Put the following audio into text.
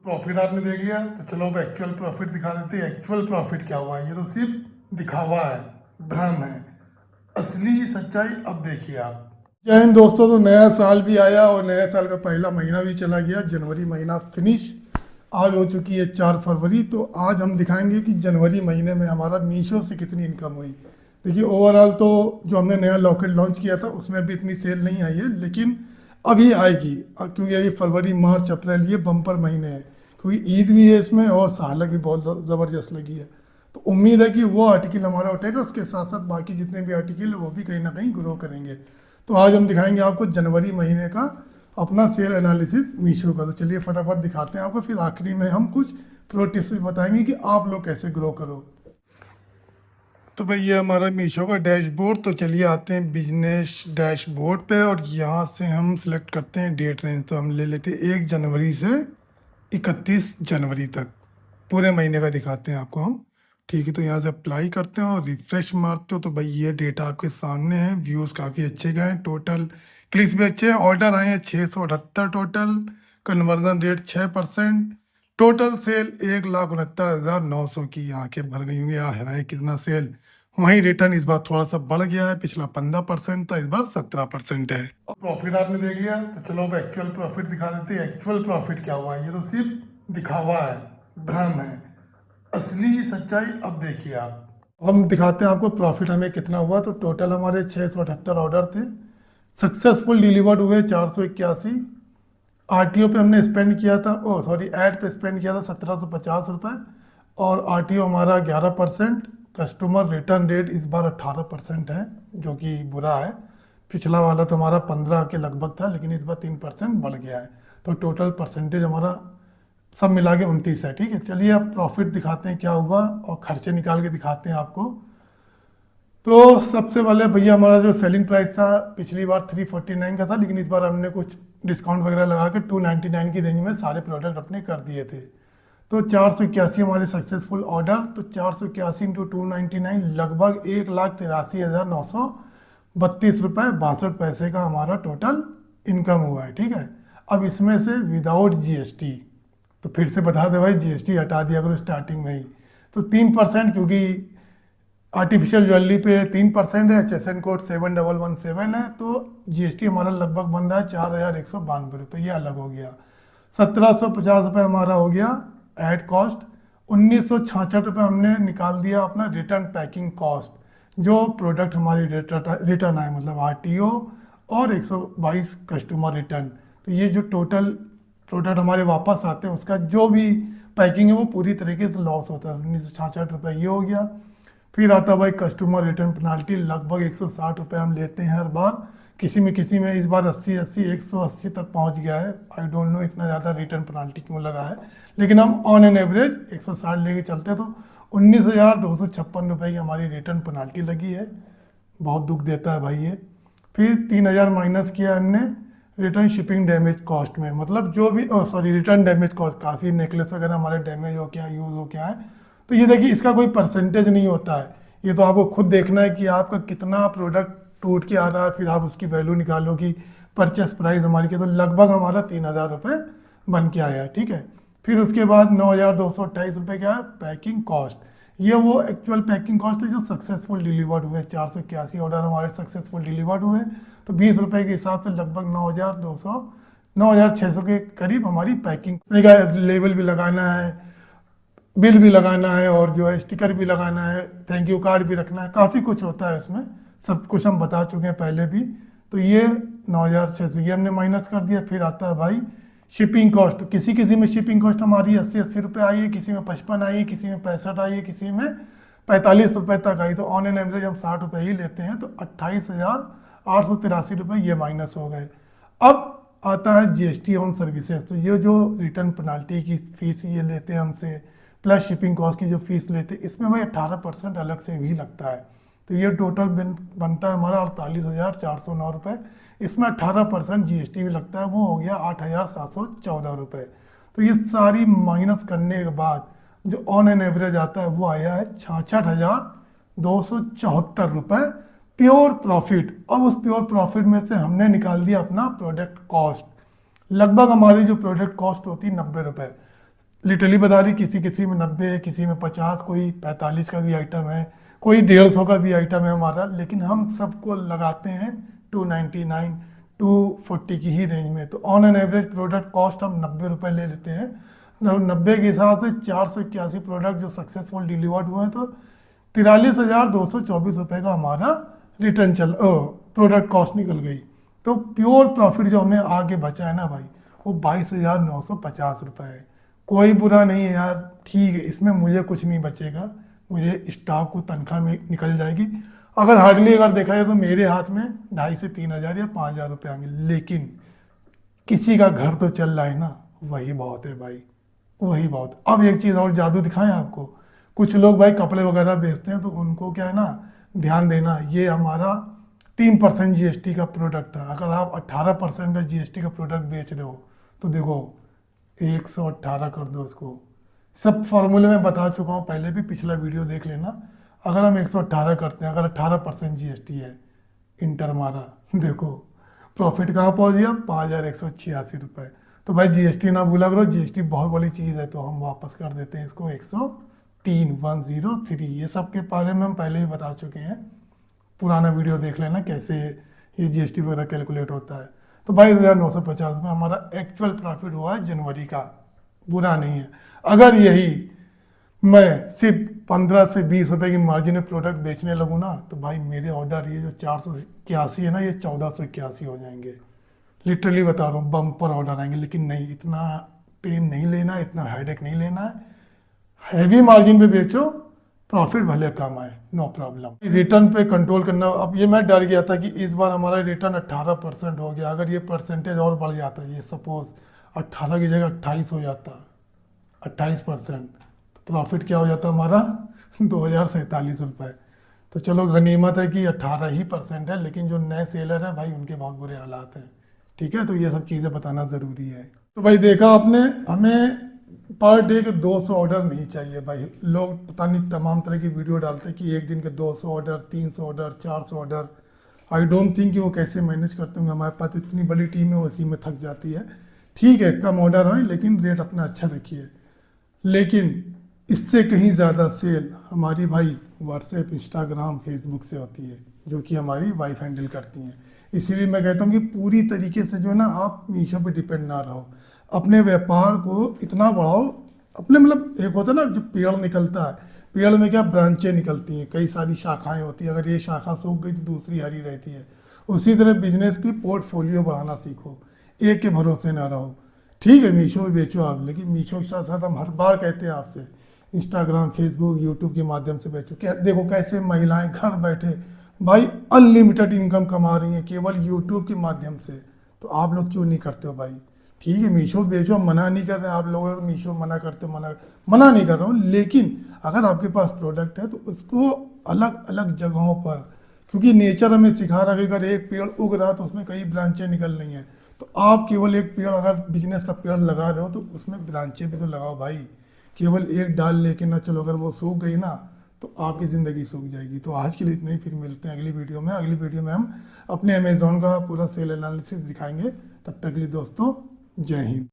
Profit आपने देख लिया, तो चलो अब एक्चुअल प्रॉफिट दिखा देते हैं। एक्चुअल प्रॉफिट क्या हुआ है, ये तो सिर्फ दिखावा है, भ्रम है। असली सच्चाई अब देखिए आप। जय हिंद दोस्तों। तो नया साल भी आया और नया साल का पहला महीना भी चला गया। जनवरी महीना फिनिश, आज हो चुकी है 4 फरवरी। तो आज हम दिखाएंगे कि जनवरी महीने में हमारा मीशो से कितनी इनकम हुई। देखिए ओवरऑल तो जो हमने नया लॉकेट लॉन्च किया था उसमें भी इतनी सेल नहीं आई है, लेकिन अभी आएगी क्योंकि ये फरवरी मार्च अप्रैल ये बम्पर महीने हैं, क्योंकि ईद भी है इसमें और सालक भी बहुत ज़बरदस्त लगी है। तो उम्मीद है कि वो आर्टिकल हमारा उठेगा, उसके साथ साथ बाकी जितने भी आर्टिकल है वो भी कहीं ना कहीं ग्रो करेंगे। तो आज हम दिखाएंगे आपको जनवरी महीने का अपना सेल एनालिसिस मीशो का। तो चलिए फटाफट दिखाते हैं आपको, फिर आखिरी में हम कुछ प्रो टिप्स भी बताएंगे कि आप लोग कैसे ग्रो करो। तो भाई ये हमारा मीशो का डैशबोर्ड। तो चलिए आते हैं बिजनेस डैशबोर्ड पे और यहाँ से हम सिलेक्ट करते हैं डेट रेंज। तो हम ले लेते हैं 1 जनवरी से 31 जनवरी तक, पूरे महीने का दिखाते हैं आपको हम। ठीक है, तो यहाँ से अप्लाई करते हैं और रिफ्रेश मारते हो तो भाई ये डेटा आपके सामने है। व्यूज़ काफ़ी अच्छे गए हैं, टोटल क्लिक्स भी अच्छे हैं, ऑर्डर आए हैं 678 total, conversion rate 6%, total sale 1,69,900 की आंखें भर गई होंगी। है कितना सेल। वहीं रिटर्न इस बार थोड़ा सा बढ़ गया है, पिछला 15% था, इस बार 17% है। प्रॉफिट आपने देख लिया, तो चलो अब एक्चुअल प्रॉफिट दिखा देते हैं। एक्चुअल प्रॉफिट क्या हुआ है, ये तो सिर्फ दिखावा है, भ्रम है। असली सच्चाई अब देखिए आप। हम दिखाते हैं आपको प्रॉफिट हमें कितना हुआ। तो टोटल हमारे 678 ऑर्डर थे, सक्सेसफुल डिलीवर्ड हुए 481। आरटीओ पे हमने स्पेंड किया था, ओ सॉरी ऐड पे स्पेंड किया था 1750 रुपये, और आरटीओ हमारा 11%। कस्टमर रिटर्न रेट इस बार 18% है, जो कि बुरा है। पिछला वाला तो हमारा 15 के लगभग था, लेकिन इस बार 3% बढ़ गया है। तो टोटल परसेंटेज हमारा सब मिला के 29 है। ठीक है, चलिए अब प्रॉफिट दिखाते हैं क्या हुआ और खर्चे निकाल के दिखाते हैं आपको। तो सबसे पहले भैया हमारा जो सेलिंग प्राइस था पिछली बार 349 का था, लेकिन इस बार हमने कुछ डिस्काउंट वगैरह लगा के 299 की रेंज में सारे प्रोडक्ट अपने कर दिए थे। तो 481 हमारे सक्सेसफुल ऑर्डर। तो 481 इंटू 299 लगभग 1,83,932 रुपये 62 पैसे का हमारा टोटल इनकम हुआ है। ठीक है, अब इसमें से विदाउट जीएसटी, तो फिर से बता दे भाई जीएसटी हटा दिया करो स्टार्टिंग में ही। तो 3%, क्योंकि आर्टिफिशियल ज्वेलरी पे 3% है, HSN कोड 7117 है, तो जीएसटी हमारा लगभग बन रहा है 4,192 रुपये, ये अलग हो गया। 1,750 रुपये हमारा हो गया ऐड कॉस्ट। 1,966 रुपये हमने निकाल दिया अपना रिटर्न पैकिंग कॉस्ट, जो प्रोडक्ट हमारी रिटर्न आए, मतलब आरटीओ और 122 कस्टमर रिटर्न। तो ये जो टोटल प्रोडक्ट हमारे वापस आते हैं उसका जो भी पैकिंग है वो पूरी तरीके से लॉस होता है। 1,966 रुपये ये हो गया। फिर आता है भाई कस्टमर रिटर्न पेनाल्टी, लगभग 160 रुपये हम लेते हैं हर बार। किसी में इस बार 180 तक पहुंच गया है। आई डोंट नो इतना ज़्यादा रिटर्न पेनाल्टी क्यों लगा है, लेकिन हम ऑन एन एवरेज 160 लेके चलते हैं। तो 19,256 रुपये की हमारी रिटर्न पेनाल्टी लगी है। बहुत दुख देता है भाई ये। फिर 3,000 माइनस किया हमने रिटर्न शिपिंग डैमेज कॉस्ट में, मतलब जो भी रिटर्न डैमेज कॉस्ट, काफ़ी नेकलेस वगैरह हमारे डैमेज हो क्या, यूज़ हो क्या है। तो ये देखिए इसका कोई परसेंटेज नहीं होता है, ये तो आपको खुद देखना है कि आपका कितना प्रोडक्ट टूट के आ रहा है, फिर आप उसकी वैल्यू निकालो कि परचेस प्राइस हमारी की। तो लगभग हमारा 3,000 रुपये बन के आया है। ठीक है, फिर उसके बाद 9,228 रुपये क्या है पैकिंग कॉस्ट। ये वो एक्चुअल पैकिंग कॉस्ट है जो सक्सेसफुल डिलीवर्ड हुए। 481 ऑर्डर हमारे सक्सेसफुल डिलीवर्ड हुए, तो 20 रुपये के हिसाब से लगभग 9,600 के करीब हमारी पैकिंग। लेबल भी लगाना है, बिल भी लगाना है, और जो है स्टिकर भी लगाना है, थैंक यू कार्ड भी रखना है, काफ़ी कुछ होता है उसमें। सब कुछ हम बता चुके हैं पहले भी। तो ये 9,600 ये हमने माइनस कर दिया। फिर आता है भाई शिपिंग कॉस्ट। किसी में शिपिंग कॉस्ट हमारी 80 रुपये आई है, किसी में 55 आई है, किसी में 65 आई है, किसी में 45 रुपये तक आई। तो ऑन एन एवरेज हम 60 रुपये ही लेते हैं। तो 28,883 रुपये ये माइनस हो गए। अब आता है जीएसटी ऑन सर्विसेज। तो ये जो रिटर्न पेनाल्टी की फीस ये लेते हैं हमसे, प्लस शिपिंग कॉस्ट की जो फीस लेते हैं, इसमें भाई 18% अलग से भी लगता है। तो ये टोटल बनता है हमारा 48,409 रुपये। इसमें 18% जीएसटी भी लगता है, वो हो गया 8,714 रुपये। तो ये सारी माइनस करने के बाद जो ऑन एन एवरेज आता है वो आया है 66,274 रुपये प्योर प्रॉफिट। अब उस प्योर प्रॉफिट में से हमने निकाल दिया अपना प्रोडक्ट कॉस्ट। लगभग हमारी जो प्रोडक्ट कॉस्ट होती है 90 रुपये। लिटरली बता रही, किसी किसी में 90 है, किसी में 50, कोई 45 का भी आइटम है, कोई 150 का भी आइटम है हमारा, लेकिन हम सबको लगाते हैं 299 240 की ही रेंज में। तो on an average product cost हम 90 रुपये ले लेते हैं। 90 के हिसाब से 481 प्रोडक्ट जो सक्सेसफुल डिलीवर्ड हुए हैं, तो 43,224 रुपये का हमारा रिटर्न प्रोडक्ट कॉस्ट निकल गई। तो प्योर प्रॉफिट जो हमें आगे बचा है ना भाई, वो 22,950 रुपये है। कोई बुरा नहीं है यार, ठीक है, इसमें मुझे कुछ नहीं बचेगा, मुझे स्टाफ को तनख्वाह में निकल जाएगी। अगर हार्डली अगर देखा जाए तो मेरे हाथ में 2,500 से 3,000 या 5,000 रुपये आएंगे, लेकिन किसी का घर तो चल रहा है ना, वही बहुत है भाई, वही बहुत। अब एक चीज़ और जादू दिखाएं आपको, कुछ लोग भाई कपड़े वगैरह बेचते हैं, तो उनको क्या है ना, ध्यान देना, ये हमारा 3% जीएसटी का प्रोडक्ट है। अगर आप 18% का जीएसटी का प्रोडक्ट बेच रहे हो, तो देखो 118 कर दो उसको। सब फॉर्मूले में बता चुका हूँ पहले भी, पिछला वीडियो देख लेना। अगर हम 118 करते हैं, अगर 18% जीएसटी है, इंटर मारा, देखो प्रॉफिट कहाँ पहुँच गया, 5,186 रुपये। तो भाई जीएसटी ना भूला करो, जीएसटी बहुत बड़ी चीज़ है। तो हम वापस कर देते हैं इसको 103 ये सब के बारे में हम पहले ही बता चुके हैं, पुराना वीडियो देख लेना कैसे ये जीएसटी वगैरह कैलकुलेट होता है। तो 22,950 रुपये हमारा एक्चुअल प्रॉफिट हुआ है जनवरी का, बुरा नहीं है। अगर यही मैं सिर्फ 15 से 20 रुपए की मार्जिन में प्रोडक्ट बेचने लगूँ ना, तो भाई मेरे ऑर्डर ये जो 481 है ना, ये 1481 हो जाएंगे। लिटरली बता रहा हूँ, बम्पर ऑर्डर आएंगे। लेकिन नहीं, इतना पेन नहीं लेना, इतना हेडेक नहीं लेना है। हैवी मार्जिन पे बेचो, प्रॉफिट भले कम आए, नो प्रॉब्लम। रिटर्न पे कंट्रोल करना। अब ये मैं डर गया था कि इस बार हमारा रिटर्न 18% हो गया, अगर ये परसेंटेज और बढ़ जाता, ये सपोज 18 की जगह 28 हो जाता, 28%, तो प्रॉफिट क्या हो जाता हमारा 2,047 रुपये। तो चलो गनीमत है कि 18% है, लेकिन जो नए सेलर हैं भाई, उनके बहुत बुरे हालात हैं। ठीक है, तो ये सब चीज़ें बताना ज़रूरी है। तो भाई देखा आपने, हमें पर डे के 200 ऑर्डर नहीं चाहिए भाई। लोग पता नहीं तमाम तरह की वीडियो डालते हैं कि एक दिन के 200 order, 300 order, 400 order. I don't think कि वो कैसे मैनेज करते होंगे। हमारे पास इतनी बड़ी टीम है, उसी में थक जाती है। ठीक है, कम ऑर्डर हो, लेकिन रेट अपना अच्छा रखिए। लेकिन इससे कहीं ज़्यादा सेल हमारी भाई व्हाट्सएप, इंस्टाग्राम, फेसबुक से होती है, जो कि हमारी वाइफ हैंडल करती हैं। इसीलिए मैं कहता हूँ कि पूरी तरीके से जो है ना, आप मीशो पे डिपेंड ना रहो, अपने व्यापार को इतना बढ़ाओ। अपने मतलब एक होता है ना, जो पेड़ निकलता है, पेड़ में क्या ब्रांचें निकलती हैं, कई सारी शाखाएं होती हैं। अगर ये शाखा सूख गई तो दूसरी हरी रहती है। उसी तरह बिजनेस की पोर्टफोलियो बढ़ाना सीखो, एक के भरोसे ना रहो। ठीक है, मीशो पे बेचो आप, लेकिन मीशो के साथ साथ हम हर बार कहते हैं आपसे, इंस्टाग्राम, फेसबुक, यूट्यूब के माध्यम से बेचो। क्या देखो कैसे महिलाएं घर बैठे भाई अनलिमिटेड इनकम कमा रही हैं केवल यूट्यूब के माध्यम से। तो आप लोग क्यों नहीं करते हो भाई? ठीक है, मीशो बेचो, मना नहीं कर रहे हैं। आप लोग अगर मीशो मना करते, मना नहीं कर रहा हूँ, लेकिन अगर आपके पास प्रोडक्ट है तो उसको अलग अलग जगहों पर, क्योंकि नेचर हमें सिखा रहा है कि अगर एक पेड़ उग रहा है तो उसमें कई ब्रांचें निकल रही हैं। तो आप केवल एक पेड़, अगर बिजनेस का पेड़ लगा रहे हो, तो उसमें ब्रांचें भी तो लगाओ भाई। केवल एक डाल लेके ना चलो, अगर वो सूख गई ना तो आपकी ज़िंदगी सूख जाएगी। तो आज के लिए इतना ही, फिर मिलते हैं अगली वीडियो में। अगली वीडियो में हम अपने अमेज़ॉन का पूरा सेल एनालिसिस दिखाएंगे। तब तक के लिए दोस्तों, जय हिंद।